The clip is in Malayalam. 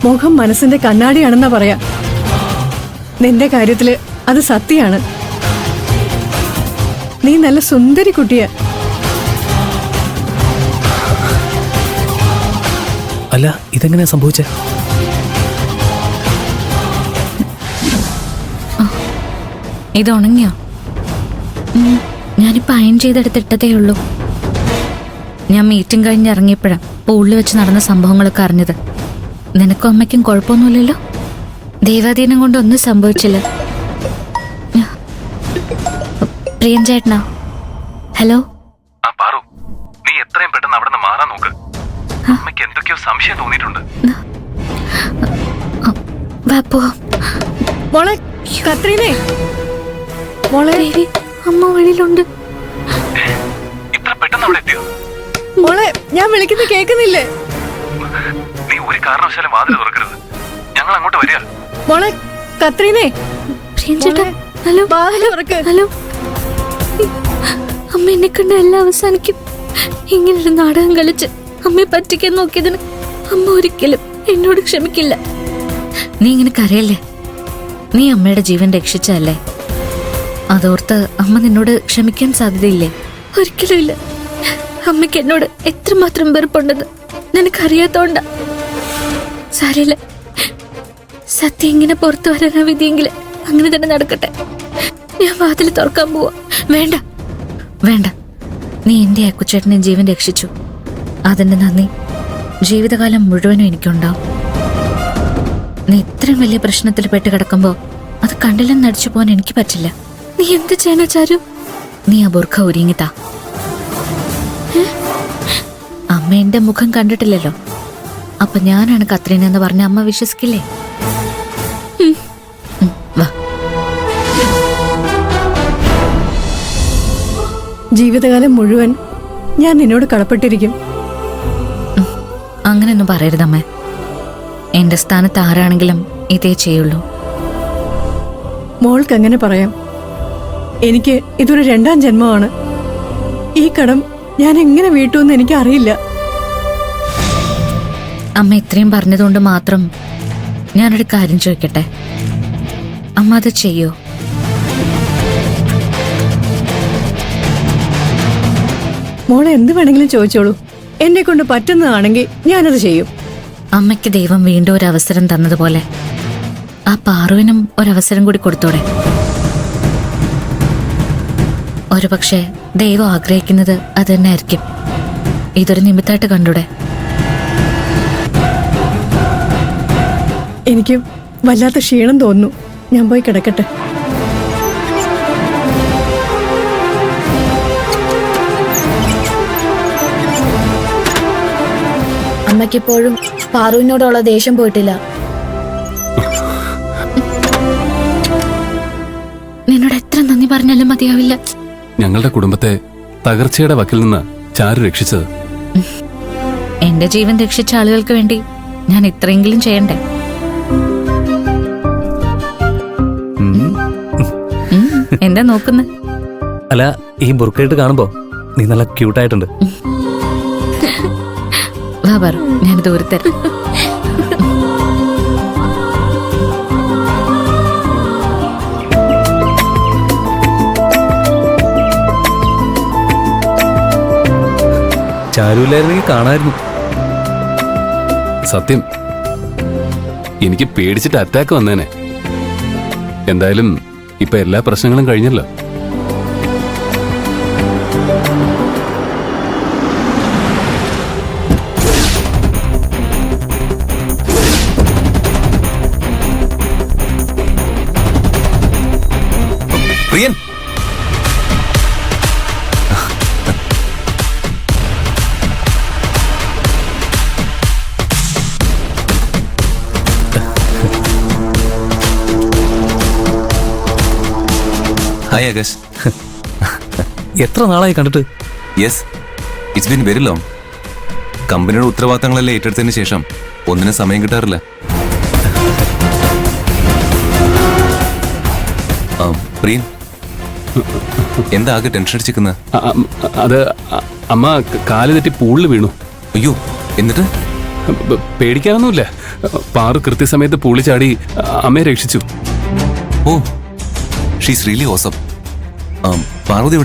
മുഖം മനസ്സിന്റെ കണ്ണാടിയാണെന്നാ പറയാ. നിന്റെ കാര്യത്തില് അത് സത്യാണ്. നീ നല്ല സുന്ദരി കുട്ടിയാ. അല്ല, ഇതെങ്ങനെയാ സംഭവിച്ചേ? ഇത് ഉണങ്ങിയോ? ഞാനിപ്പോ അയൺ ചെയ്തെടുത്തിട്ടതേ ഉള്ളൂ. ഞാൻ മീറ്റിംഗ് കഴിഞ്ഞ് ഇറങ്ങിയപ്പോഴാ പൂളിൽ വെച്ച് നടന്ന സംഭവങ്ങളൊക്കെ അറിഞ്ഞത്. നിനക്കും അമ്മയ്ക്കും കുഴപ്പമൊന്നുമില്ലല്ലോ? ദൈവാധീനം കൊണ്ട് ഒന്നും സംഭവിച്ചില്ല. പ്രിയൻ ചേട്ടനാ? ഹലോ. നീ എത്രയും പെട്ടെന്ന് അവിടെ നിന്ന് മാറാൻ നോക്ക്. അമ്മയ്ക്ക് എന്തൊക്കെയോ സംശയം തോന്നിയിട്ടുണ്ട്. മോളെ കത്രീനെ, മോളെ അമ്മ വഴിയിലുണ്ട്. ഇത്ര പെട്ടെന്ന് അവിടെ എത്തിയോ? മോളെ ഞാൻ വിളിക്കുന്നത് കേൾക്കുന്നില്ലേ? നീ ഒരു കാരണവശാലും വാതിൽ തുറക്കരുത്. ഞങ്ങൾ അങ്ങോട്ട് വരിക. മോളെ കത്രീനെ. പ്രിയൻ ചേട്ടാ, ഹലോ. ഹലോ. അമ്മ എന്നെ കണ്ട എല്ലാം അവസാനിക്കും. ഇങ്ങനൊരു നാടകം കളിച്ച് അമ്മയെ പറ്റിക്കാൻ നോക്കിയതിന് അമ്മ ഒരിക്കലും എന്നോട് ക്ഷമിക്കില്ല. നീ ഇങ്ങനെ കരയല്ലേ? നീ അമ്മയുടെ ജീവൻ രക്ഷിച്ചല്ലേ? അതോർത്ത് അമ്മ നിന്നോട് ക്ഷമിക്കാൻ സാധ്യതയില്ലേ? ഒരിക്കലും ഇല്ല. അമ്മയ്ക്ക് എന്നോട് എത്രമാത്രം വെറുപ്പുണ്ടെന്ന് നിനക്കറിയാത്തോണ്ട. സാരമില്ല, സത്യം ഇങ്ങനെ പുറത്തു വരാനാ വിധിയെങ്കിൽ അങ്ങനെ തന്നെ നടക്കട്ടെ. ഞാൻ വാതിൽ തുറക്കാൻ പോവാ. വേണ്ട വേണ്ട, നീ എന്റെ അക്കുച്ചേട്ടനെ ജീവൻ രക്ഷിച്ചു. അതിന്റെ നന്ദി ജീവിതകാലം മുഴുവനും എനിക്കുണ്ടാവും. നീ ഇത്രയും വലിയ പ്രശ്നത്തിൽ പെട്ട് കിടക്കുമ്പോ അത് കണ്ടില്ലെന്ന് നടിച്ചു പോകാൻ എനിക്ക് പറ്റില്ല. നീ എന്ത് ചെയ്യണ ചാരു? നീ ആ ബുർഖ ഒരുങ്ങിത്താ. അമ്മ എന്റെ മുഖം കണ്ടിട്ടില്ലല്ലോ. അപ്പൊ ഞാനാണ് കത്രീന എന്ന് പറഞ്ഞ അമ്മ വിശ്വസിക്കില്ലേ? വാ. ജീവിതകാലം മുഴുവൻ ഞാൻ നിന്നോട് കടപ്പെട്ടിരിക്കും. അങ്ങനെയൊന്നും പറയരുതമ്മേ. എന്റെ സ്ഥാനത്ത് ആരാണെങ്കിലും ഇതേ ചെയ്യുള്ളൂ. മോൾക്ക് എങ്ങനെ പറയാം? എനിക്ക് ഇതൊരു രണ്ടാം ജന്മമാണ്. ഈ കടം ഞാൻ എങ്ങനെ വീട്ടുമെന്ന് എനിക്ക് അറിയില്ല. അമ്മ ഇത്രയും പറഞ്ഞതുകൊണ്ട് മാത്രം ഞാനൊരു കാര്യം ചോദിക്കട്ടെ? അമ്മ അത് ചെയ്യോ? മോളെ എന്ത് വേണമെങ്കിലും ചോദിച്ചോളൂ. എന്നെ കൊണ്ട് പറ്റുന്നതാണെങ്കിൽ ഞാനത് ചെയ്യും. അമ്മയ്ക്ക് ദൈവം വീണ്ടും ഒരു അവസരം തന്നതുപോലെ ആ പാറുവിനും ഒരവസരം കൂടി കൊടുത്തോടെ? ഒരുപക്ഷെ ദൈവം ആഗ്രഹിക്കുന്നത് അത് തന്നെ ആയിരിക്കും. ഇതൊരു നിമിത്തമായിട്ട് കണ്ടൂടെ? എനിക്ക് വല്ലാത്ത ക്ഷീണം തോന്നുന്നു. ഞാൻ പോയി കിടക്കട്ടെ. അമ്മയ്ക്കിപ്പോഴും പാറുവിനോടുള്ള ദേഷ്യം പോയിട്ടില്ല. നിന്നോട് എത്ര നന്ദി പറഞ്ഞാലും മതിയാവില്ല. ഞങ്ങളുടെ കുടുംബത്തെ തകർച്ചയുടെ വക്കിൽ നിന്ന് ചാരു രക്ഷിച്ചത്. എന്റെ ജീവൻ രക്ഷിച്ച ആളുകൾക്ക് വേണ്ടി ഞാൻ ഇത്രയെങ്കിലും ചെയ്യണ്ടേ? എന്താ നോക്കുന്ന? അല്ല, ഈ ബുർക്കയിട്ട് കാണുമ്പോ നീ നല്ല ക്യൂട്ടായിട്ടുണ്ട്. വാ പറ, ഞാൻ ദൂരത്തരാം. ചാരുവില്ലായിരുന്നെങ്കിൽ കാണായിരുന്നു. സത്യം, എനിക്ക് പേടിച്ചിട്ട് അറ്റാക്ക് വന്നേനെ. എന്തായാലും ഇപ്പൊ എല്ലാ പ്രശ്നങ്ങളും കഴിഞ്ഞല്ലോ. പ്രിയൻ, ഹായ് ആകാശ്. എത്ര നാളായി കണ്ടിട്ട്? Yes, it's been very long. കമ്പനിയുടെ ഉത്തരവാദിത്തങ്ങളെല്ലാം ഏറ്റെടുത്തതിന് ശേഷം ഒന്നിനും സമയം കിട്ടാറില്ല. പ്രിയൻ, എന്താ ആകെ ടെൻഷൻ അടിച്ചിരിക്കുന്ന? അത് അമ്മ കാല് തെറ്റി പൂളിൽ വീണു. അയ്യോ, എന്നിട്ട്? പേടിക്കാനൊന്നുമില്ല. പാറു കൃത്യസമയത്ത് പൂളി ചാടി അമ്മയെ രക്ഷിച്ചു. ഓ ഷീസ് റിയലി ഓസം. പാർവതി